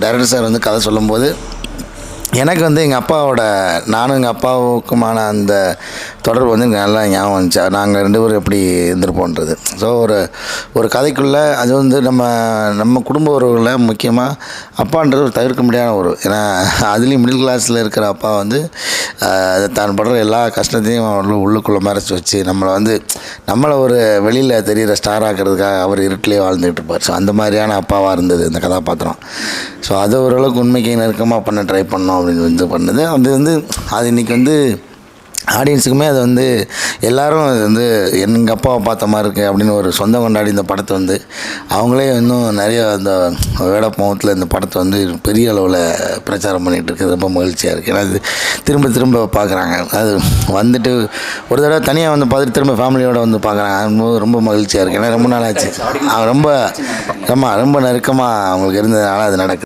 Director sir வந்து கதை சொல்லும்போது எனக்கு வந்து எங்கள் அப்பாவோட நானும் எங்கள் அப்பாவுக்குமான அந்த தொடர்பு வந்து எனக்கு நல்லா ஞாபகம் வந்துச்சு. நாங்கள் 2 பேரும் எப்படி இருந்திருப்போன்றது. ஸோ ஒரு கதைக்குள்ளே அது வந்து நம்ம குடும்ப உறவுகளில் முக்கியமாக அப்பான்றது ஒரு தவிர்க்க முடியாத உறவு. ஏன்னா அதுலேயும் மிடில் கிளாஸில் இருக்கிற அப்பா வந்து தான் படுற எல்லா கஷ்டத்தையும் உள்ளுக்குள்ளே மறைச்சி வச்சு நம்மளை ஒரு வெளியில் தெரிகிற ஸ்டார் ஆக்கிறதுக்காக அவர் இருட்டிலே வாழ்ந்துகிட்டு இருப்பார். ஸோ அந்த மாதிரியான அப்பாவாக இருந்தது இந்த கதாபாத்திரம். ஸோ அது ஓரளவுக்கு உண்மைக்கு நெருக்கமாக பண்ண ட்ரை பண்ணோம் அப்படின்னு பண்ணது. அது இன்றைக்கி வந்து ஆடியன்ஸுக்குமே அது வந்து எல்லோரும் அது வந்து எங்கள் அப்பாவை பார்த்த மாதிரி இருக்குது அப்படின்னு ஒரு சொந்தம் கொண்டாடி இந்த படத்தை வந்து அவங்களே இன்னும் நிறைய அந்த வேடப்போகத்தில் இந்த படத்தை வந்து பெரிய அளவில் பிரச்சாரம் பண்ணிகிட்டு இருக்குது. ரொம்ப மகிழ்ச்சியாக இருக்குது. ஏன்னா அது திரும்ப திரும்ப பார்க்குறாங்க. அது வந்துட்டு ஒரு தடவை தனியாக வந்து பார்த்துட்டு திரும்ப ஃபேமிலியோடு வந்து பார்க்குறாங்க. ரொம்ப மகிழ்ச்சியாக இருக்குது. ஏன்னா ரொம்ப நாள் ஆச்சு. ரொம்ப ரொம்ப நெருக்கமாக அவங்களுக்கு இருந்ததுனால அது நடக்குது.